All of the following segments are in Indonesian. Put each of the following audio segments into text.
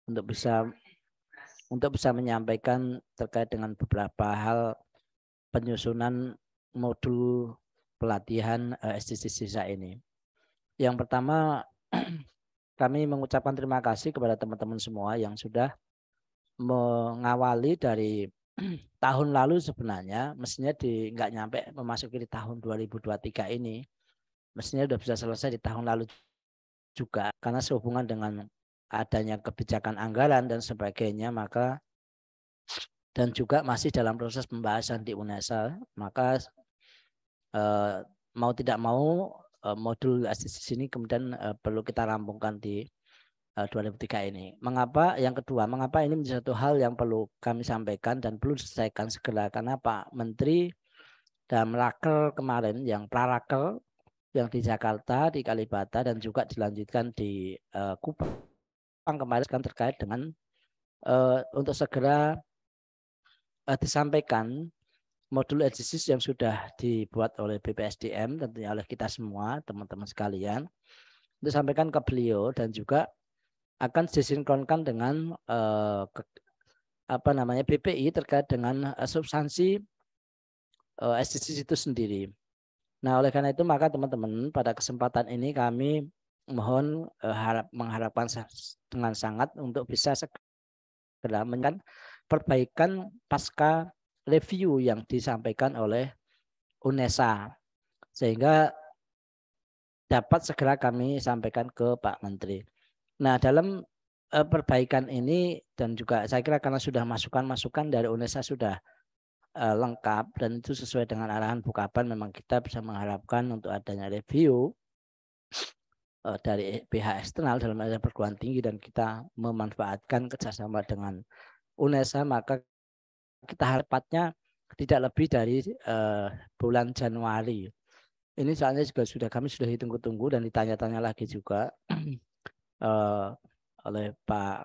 untuk bisa menyampaikan terkait dengan beberapa hal penyusunan modul pelatihan SDGs sisa ini. Yang pertama, kami mengucapkan terima kasih kepada teman-teman semua yang sudah mengawali dari tahun lalu. Sebenarnya mestinya nggak nyampe memasuki di tahun 2023 ini, mestinya sudah bisa selesai di tahun lalu juga, karena sehubungan dengan adanya kebijakan anggaran dan sebagainya, maka dan juga masih dalam proses pembahasan di UNESA, maka mau tidak mau modul SDGs ini kemudian perlu kita rampungkan di 2003 ini. Mengapa? Yang kedua, mengapa ini menjadi satu hal yang perlu kami sampaikan dan perlu diselesaikan segera, karena Pak Menteri dalam raker kemarin, yang praraker yang di Jakarta, di Kalibata, dan juga dilanjutkan di Kupang kemarin kan terkait dengan untuk segera disampaikan modul SDGs yang sudah dibuat oleh BPSDM, tentunya oleh kita semua, teman-teman sekalian, untuk sampaikan ke beliau, dan juga akan disinkronkan dengan BPI terkait dengan substansi SDGs itu sendiri. Nah, oleh karena itu maka teman-teman, pada kesempatan ini kami mohon mengharapkan dengan sangat untuk bisa segera menyampaikan perbaikan pasca review yang disampaikan oleh UNESA, sehingga dapat segera kami sampaikan ke Pak Menteri. Nah, dalam perbaikan ini, dan juga saya kira karena sudah masukan-masukan dari UNESA sudah lengkap dan itu sesuai dengan arahan Bukaban, memang kita bisa mengharapkan untuk adanya review dari pihak eksternal dalam area perguruan tinggi, dan kita memanfaatkan kerjasama dengan UNESA, maka kita harapnya tidak lebih dari bulan Januari. Ini soalnya juga kami sudah ditunggu-tunggu dan ditanya-tanya lagi juga oleh Pak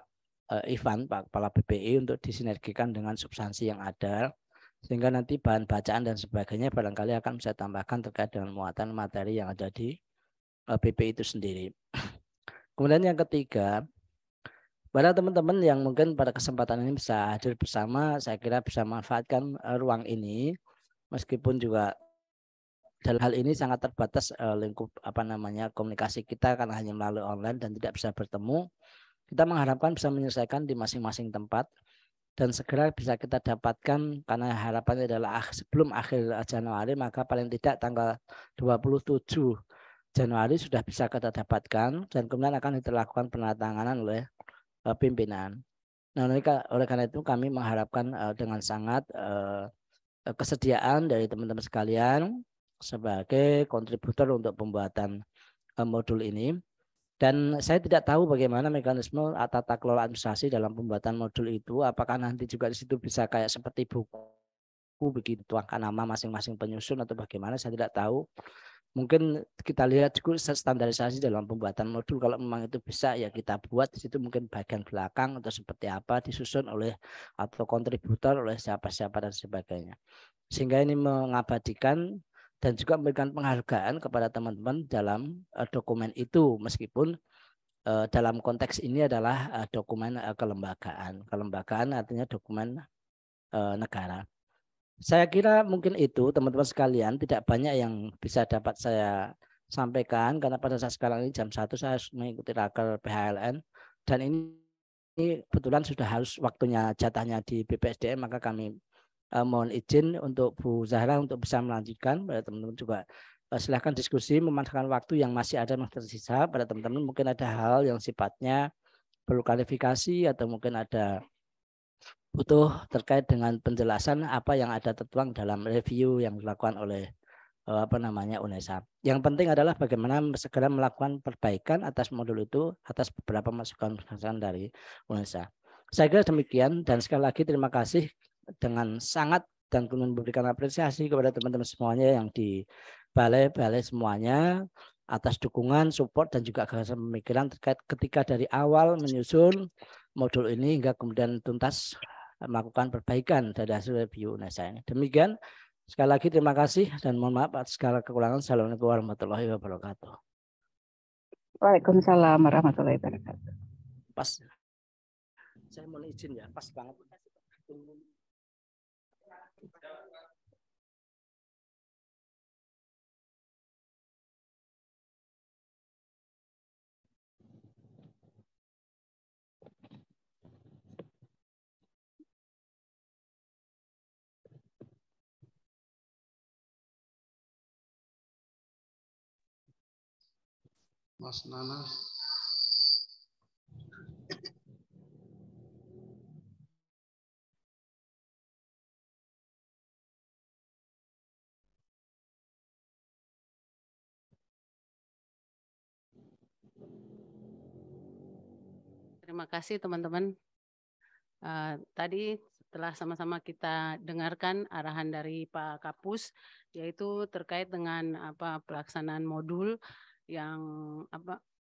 Ivan, Pak Kepala BPI, untuk disinergikan dengan substansi yang ada, sehingga nanti bahan bacaan dan sebagainya barangkali akan bisa tambahkan terkait dengan muatan materi yang ada di BPI itu sendiri. Kemudian yang ketiga, pada teman-teman yang mungkin pada kesempatan ini bisa hadir bersama, saya kira bisa manfaatkan ruang ini, meskipun juga dalam hal ini sangat terbatas lingkup komunikasi kita karena hanya melalui online dan tidak bisa bertemu. Kita mengharapkan bisa menyelesaikan di masing-masing tempat dan segera bisa kita dapatkan, karena harapannya adalah sebelum akhir Januari, maka paling tidak tanggal 27 Januari sudah bisa kita dapatkan, dan kemudian akan dilakukan penandatanganan oleh pimpinan. Nah, oleh karena itu kami mengharapkan dengan sangat kesediaan dari teman-teman sekalian sebagai kontributor untuk pembuatan modul ini. Dan saya tidak tahu bagaimana mekanisme tata kelola administrasi dalam pembuatan modul itu, apakah nanti juga di situ bisa kayak seperti buku begitu, tuangkan nama masing-masing penyusun atau bagaimana, saya tidak tahu. Mungkin kita lihat juga standarisasi dalam pembuatan modul, kalau memang itu bisa ya kita buat di situ, mungkin bagian belakang atau seperti apa disusun oleh atau kontributor oleh siapa-siapa dan sebagainya, sehingga ini mengabadikan dan juga memberikan penghargaan kepada teman-teman dalam dokumen itu, meskipun dalam konteks ini adalah dokumen kelembagaan artinya dokumen negara. Saya kira mungkin itu teman-teman sekalian, tidak banyak yang bisa dapat saya sampaikan karena pada saat sekarang ini jam 1 saya harus mengikuti raker PHLN, dan ini kebetulan sudah harus waktunya jatahnya di BPSDM, maka kami mohon izin untuk Bu Zahra untuk bisa melanjutkan. Pada teman-teman juga silahkan diskusi, memanfaatkan waktu yang masih ada yang tersisa. Pada teman-teman mungkin ada hal yang sifatnya perlu klarifikasi atau mungkin ada butuh terkait dengan penjelasan apa yang ada tertuang dalam review yang dilakukan oleh UNESA. Yang penting adalah bagaimana segera melakukan perbaikan atas modul itu atas beberapa masukan dari UNESA. Saya kira demikian, dan sekali lagi terima kasih dengan sangat dan kemudian memberikan apresiasi kepada teman-teman semuanya yang di balai-balai semuanya atas dukungan, support, dan juga gagasan pemikiran terkait ketika dari awal menyusun modul ini hingga kemudian tuntas melakukan perbaikan dari hasil review UNESA ini. Demikian, sekali lagi terima kasih dan mohon maaf atas segala kekurangan. Assalamualaikum warahmatullahi wabarakatuh. Waalaikumsalam warahmatullahi wabarakatuh. Pas. Saya mohon izin ya, pas banget. Mas Nana. Terima kasih teman-teman. Tadi setelah sama-sama kita dengarkan arahan dari Pak Kapus, yaitu terkait dengan pelaksanaan modul yang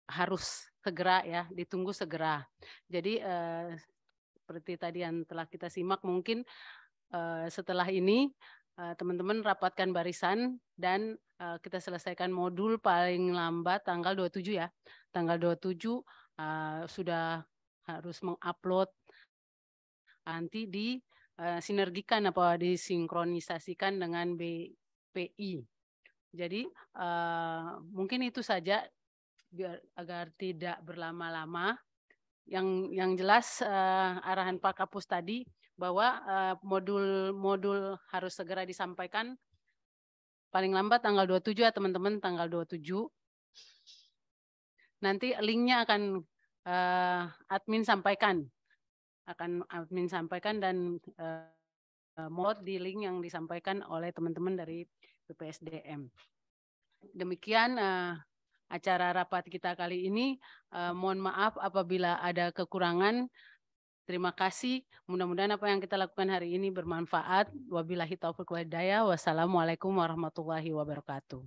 harus segera ya, ditunggu segera. Jadi seperti tadi yang telah kita simak, mungkin setelah ini teman-teman rapatkan barisan dan kita selesaikan modul paling lambat tanggal 27 ya. Tanggal 27 sudah harus mengupload, nanti disinergikan disinkronisasikan dengan BPI. Jadi mungkin itu saja biar agar tidak berlama-lama. Yang jelas arahan Pak Kapus tadi bahwa modul-modul harus segera disampaikan paling lambat tanggal 27 ya teman-teman, tanggal 27. Nanti linknya akan admin sampaikan. Dan mod di link yang disampaikan oleh teman-teman dari BPSDM. Demikian acara rapat kita kali ini. Mohon maaf apabila ada kekurangan. Terima kasih. Mudah-mudahan apa yang kita lakukan hari ini bermanfaat. Wabillahi taufiq wal hidayah. Wassalamualaikum warahmatullahi wabarakatuh.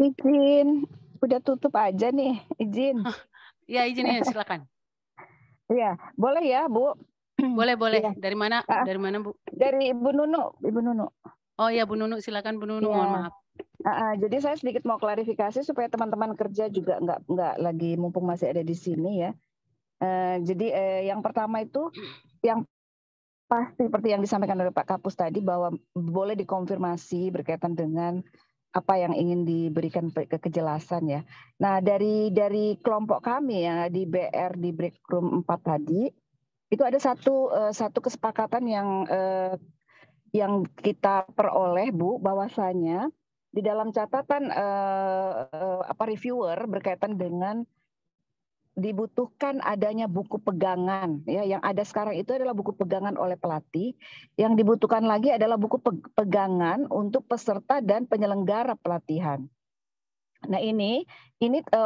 Izin, udah tutup aja nih, izin. Ya, izin ya, silakan. Iya, boleh ya, Bu? Boleh. Ya. Dari mana? Dari mana, Bu? Dari Ibu Nunu. Oh ya, Bu Nunu, silakan Bu Nunu, mohon maaf. Jadi saya sedikit mau klarifikasi supaya teman-teman kerja juga nggak lagi mumpung masih ada di sini ya. Jadi yang pertama itu yang pasti seperti yang disampaikan oleh Pak Kapus tadi bahwa boleh dikonfirmasi berkaitan dengan apa yang ingin diberikan kejelasan ya. Nah dari kelompok kami ya di BR di break room 4 tadi itu ada satu kesepakatan yang kita peroleh Bu, bahwasanya di dalam catatan reviewer berkaitan dengan dibutuhkan adanya buku pegangan ya, yang ada sekarang itu adalah buku pegangan oleh pelatih, yang dibutuhkan lagi adalah buku pegangan untuk peserta dan penyelenggara pelatihan. Nah ini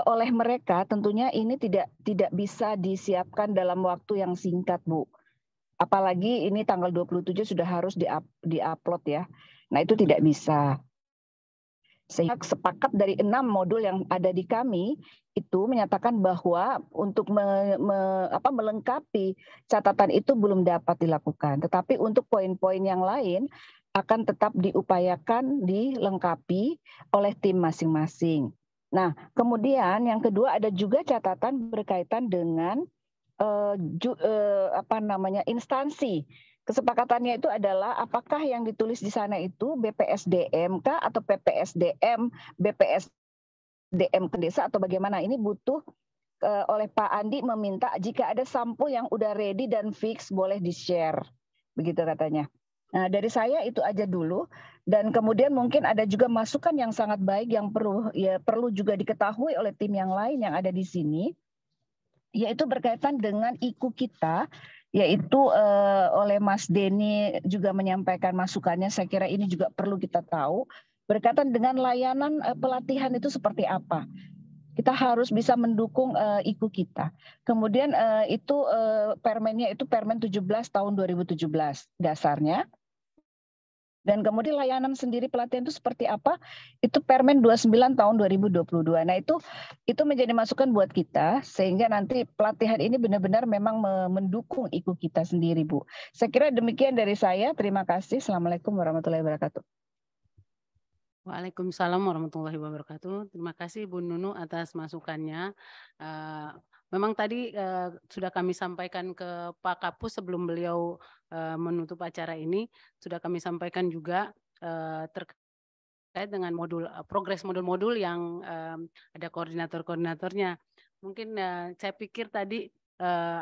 oleh mereka tentunya ini tidak bisa disiapkan dalam waktu yang singkat Bu. Apalagi ini tanggal 27 sudah harus di-upload ya. Nah itu tidak bisa. Sehingga sepakat dari 6 modul yang ada di kami itu menyatakan bahwa untuk melengkapi catatan itu belum dapat dilakukan. Tetapi untuk poin-poin yang lain akan tetap diupayakan dilengkapi oleh tim masing-masing. Nah, kemudian yang kedua ada juga catatan berkaitan dengan instansi. Kesepakatannya itu adalah apakah yang ditulis di sana itu BPSDM kah atau PPSDM, BPSDM ke desa atau bagaimana? Ini butuh oleh Pak Andi meminta jika ada sampul yang udah ready dan fix boleh di-share. Begitu katanya. Nah, dari saya itu aja dulu, dan kemudian mungkin ada juga masukan yang sangat baik yang perlu juga diketahui oleh tim yang lain yang ada di sini, yaitu berkaitan dengan IKU kita, yaitu oleh Mas Denny juga menyampaikan masukannya. Saya kira ini juga perlu kita tahu berkaitan dengan layanan pelatihan itu seperti apa. Kita harus bisa mendukung IKU kita. Kemudian itu permennya itu Permen 17 tahun 2017 dasarnya. Dan kemudian layanan sendiri pelatihan itu seperti apa? Itu Permen 29 tahun 2022. Nah itu menjadi masukan buat kita sehingga nanti pelatihan ini benar-benar memang mendukung IKU kita sendiri, Bu. Saya kira demikian dari saya. Terima kasih. Assalamualaikum warahmatullahi wabarakatuh. Waalaikumsalam warahmatullahi wabarakatuh. Terima kasih Bu Nunu atas masukannya. Memang tadi sudah kami sampaikan ke Pak Kapus sebelum beliau menutup acara ini, sudah kami sampaikan juga terkait dengan progres modul-modul yang ada koordinator-koordinatornya. Mungkin saya pikir tadi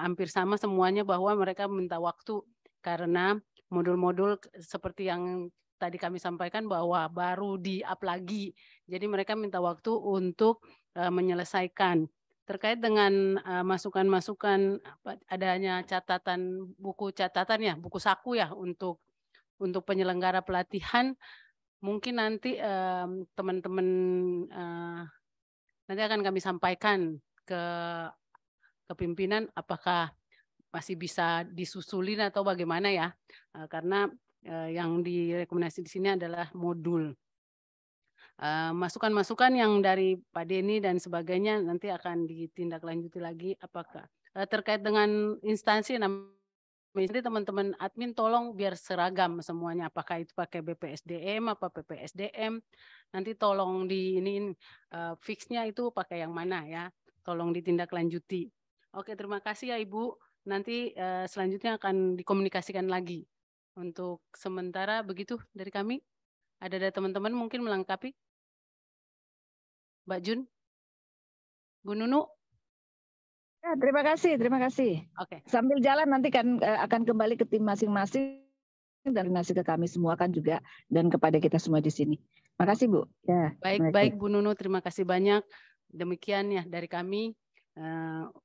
hampir sama semuanya bahwa mereka minta waktu karena modul-modul seperti yang tadi kami sampaikan bahwa baru di-up lagi. Jadi mereka minta waktu untuk menyelesaikan. Terkait dengan masukan-masukan adanya buku catatan ya, buku saku ya untuk penyelenggara pelatihan, mungkin nanti teman-teman nanti akan kami sampaikan ke pimpinan apakah masih bisa disusulin atau bagaimana ya, karena yang direkomendasi di sini adalah modul. Masukan-masukan yang dari Pak Denny dan sebagainya nanti akan ditindaklanjuti lagi apakah terkait dengan instansi. Nanti teman-teman admin tolong biar seragam semuanya, apakah itu pakai BPSDM apa PPSDM, nanti tolong fixnya itu pakai yang mana ya, tolong ditindaklanjuti. Oke, terima kasih ya Ibu. Nanti selanjutnya akan dikomunikasikan lagi. Untuk sementara begitu dari kami. Ada teman-teman mungkin melengkapi? Mbak Jun? Bu Nunu? Ya, terima kasih, terima kasih. Oke. Sambil jalan nanti kan akan kembali ke tim masing-masing dan nasi ke kami semua kan juga dan kepada kita semua di sini. Makasih Bu. Ya, baik Bu Nunu, terima kasih banyak. Demikian ya dari kami.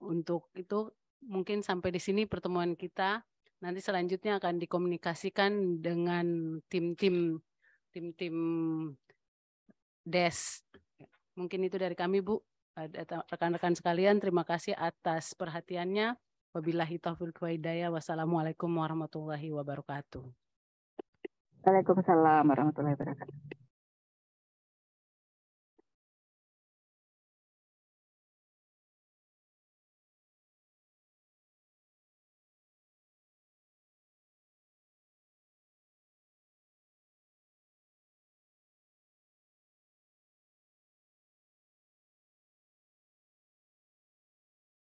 Untuk itu mungkin sampai di sini pertemuan kita. Nanti selanjutnya akan dikomunikasikan dengan tim-tim DES. Mungkin itu dari kami Bu. Rekan-rekan sekalian, terima kasih atas perhatiannya. Wabillahi taufiq wal hidayah. Wassalamualaikum warahmatullahi wabarakatuh. Waalaikumsalam warahmatullahi wabarakatuh.